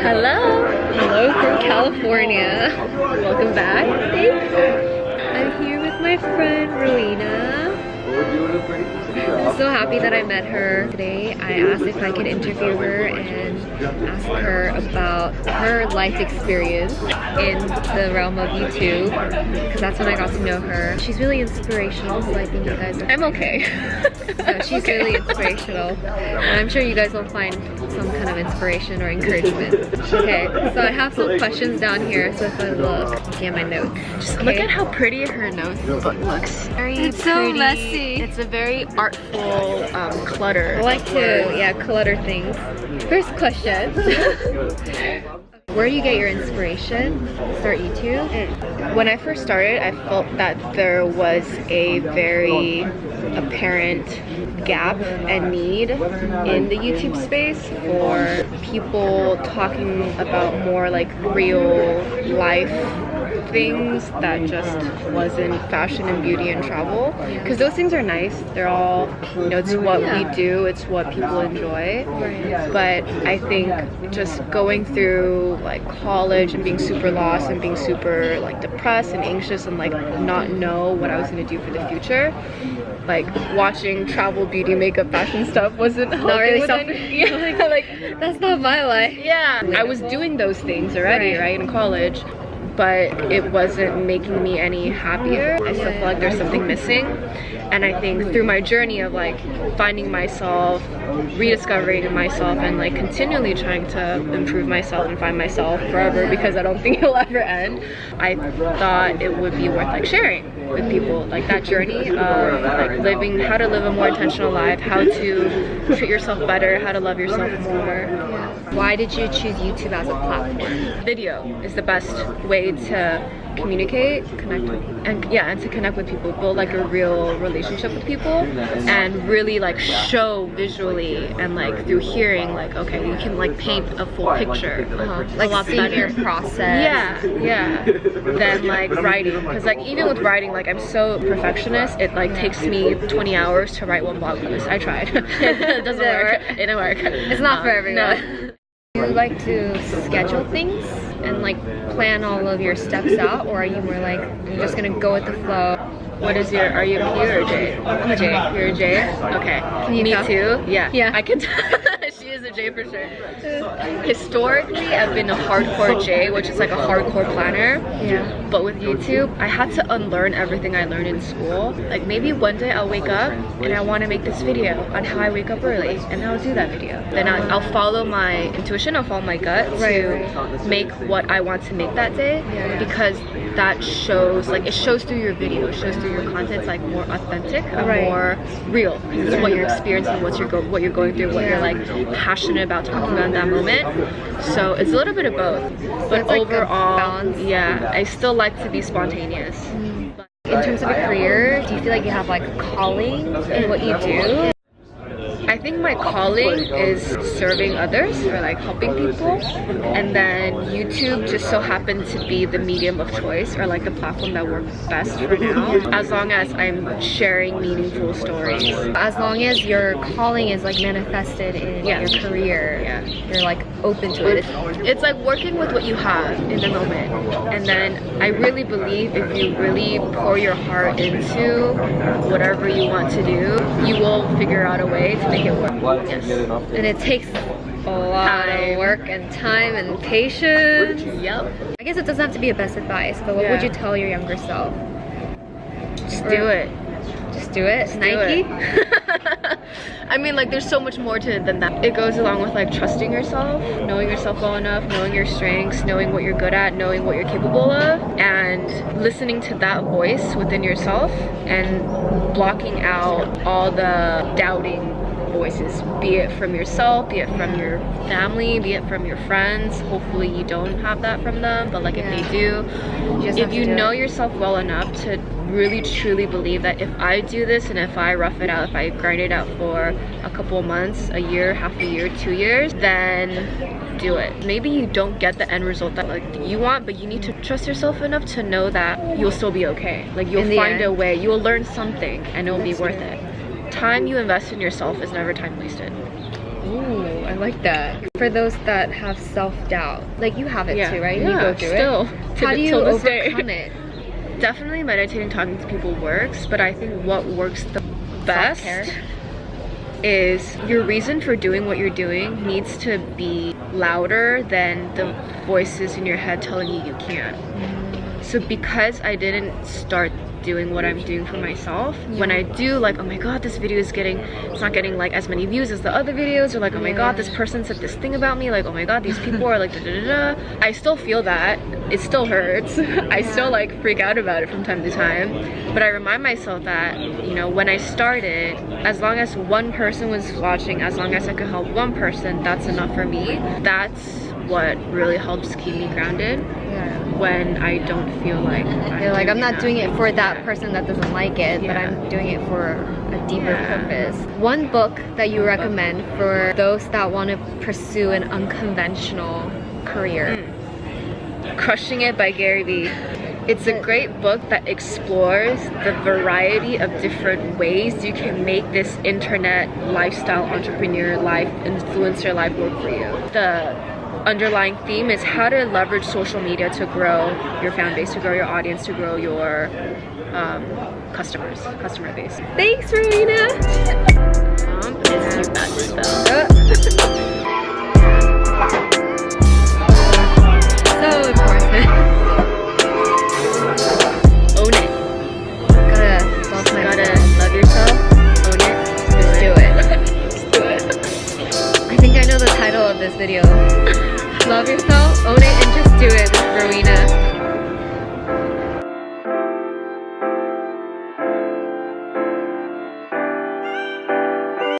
Hello from California. Welcome back. I'm here with my friend Rowena. I'm so happy that I met her today. I asked if I could interview her and ask her about her life experience in the realm of YouTube, because that's when I got to know her. She's really inspirational, so I think you guys will... I'm okay. No, she's really inspirational, and I'm sure you guys will find some kind of inspiration or encouragement. Okay, so I have some questions down here, so if I look at my notes. Just look at how pretty her notebook looks. It's so messy. It's a very artful clutter. I like to, clutter things. First question. Where do you get your inspiration? Start YouTube? When I first started, I felt that there was a very apparent gap and need in the YouTube space for people talking about more like real life things that just wasn't fashion and beauty and travel, because those things are nice. They're all, you know, it's what we do, it's what people enjoy. But I think just going through like college and being super lost and being super like depressed and anxious and like not know what I was going to do for the future, like watching travel, beauty, makeup, fashion stuff wasn't not really something. Like that's not my life. Yeah, I was doing those things already, right, in college, but it wasn't making me any happier. I still feel like there's something missing. And I think through my journey of like finding myself, rediscovering myself, and like continually trying to improve myself and find myself forever, because I don't think it'll ever end, I thought it would be worth like sharing with people, like that journey of like living, how to live a more intentional life, how to treat yourself better, how to love yourself more. Why did you choose YouTube as a platform? Video is the best way to communicate, and to connect with people, build like a real relationship with people, and really like show visually and like through hearing, like, okay, you can like paint a full picture, like a lot better. Your process. Than like writing, because like even with writing, like I'm so perfectionist, it like takes me 20 hours to write one blog post. I tried. It doesn't work. It didn't work. It's not for everyone. No. Do you like to schedule things and like plan all of your steps out, or are you more like you're just gonna go with the flow? What is your, are you a P or a J? I'm a J. You're a J? Okay. Can you Me tell? too? Yeah. I can She is a J for sure. Historically, I've been a hardcore J, which is like a hardcore planner. Yeah. But with YouTube, I had to unlearn everything I learned in school. Like maybe one day I'll wake up and I want to make this video on how I wake up early, and I'll do that video. Then I'll follow my intuition, I'll follow my gut to make what I want to make that day, because that shows, like it shows through your video, it shows through your content. It's like more authentic and more real. It's what you're experiencing, what you're going through, what you're like passionate about talking about in that moment. So it's a little bit of both, but it's like overall, balance. I still like to be spontaneous. In terms of a career, do you feel like you have like a calling in what you do? I think my calling is serving others, or like helping people, and then YouTube just so happened to be the medium of choice, or like the platform that works best for now, as long as I'm sharing meaningful stories. As long as your calling is like manifested in your career, you're like open to it. It's like working with what you have in the moment, and then I really believe if you really pour your heart into whatever you want to do, you will figure out a way to make it work. Yes. And it takes a lot of work and time and patience. Yep. I guess it doesn't have to be a best advice, but what would you tell your younger self? Just do it. Just do it? Just Nike? Do it. I mean, like there's so much more to it than that. It goes along with like trusting yourself, knowing yourself well enough, knowing your strengths, knowing what you're good at, knowing what you're capable of, and listening to that voice within yourself and blocking out all the doubting voices, be it from yourself, be it from your family, be it from your friends. Hopefully you don't have that from them, but like if they do, if you know yourself well enough to really truly believe that if I do this and if I rough it out, if I grind it out for a couple of months, a year, half a year, 2 years, then do it. Maybe you don't get the end result that like you want, but you need to trust yourself enough to know that you'll still be okay. Like you'll find a way, you'll learn something, and it'll be worth it. Time you invest in yourself is never time wasted. Ooh, I like that. For those that have self-doubt, like you have it too, right? Yeah, you go through still. it. How do you overcome it? Definitely meditating, talking to people works, but I think what works the best is your reason for doing what you're doing needs to be louder than the voices in your head telling you can't. So because I didn't start doing what I'm doing for myself, when I do like, oh my god, this video is it's not getting like as many views as the other videos, or like, oh my god, this person said this thing about me, like, oh my god, these people are like da da da da. I still feel that, it still hurts. I still like freak out about it from time to time, but I remind myself that, you know, when I started, as long as one person was watching, as long as I could help one person, that's enough for me. That's what really helps keep me grounded when I don't feel like I'm not doing it for that person that doesn't like it, but I'm doing it for a deeper purpose. One book that you recommend for those that want to pursue an unconventional career? Crushing It by Gary Vee. It's a great book that explores the variety of different ways you can make this internet lifestyle entrepreneur life, influencer life work for you. The underlying theme is how to leverage social media to grow your fan base, to grow your audience, to grow your customer base. Thanks, Rowena! Is that spell? So important. Own it. Gotta love yourself. Own it. Just do it. Just do it. I think I know the title of this video. Love yourself, own it, and just do it, Rowena.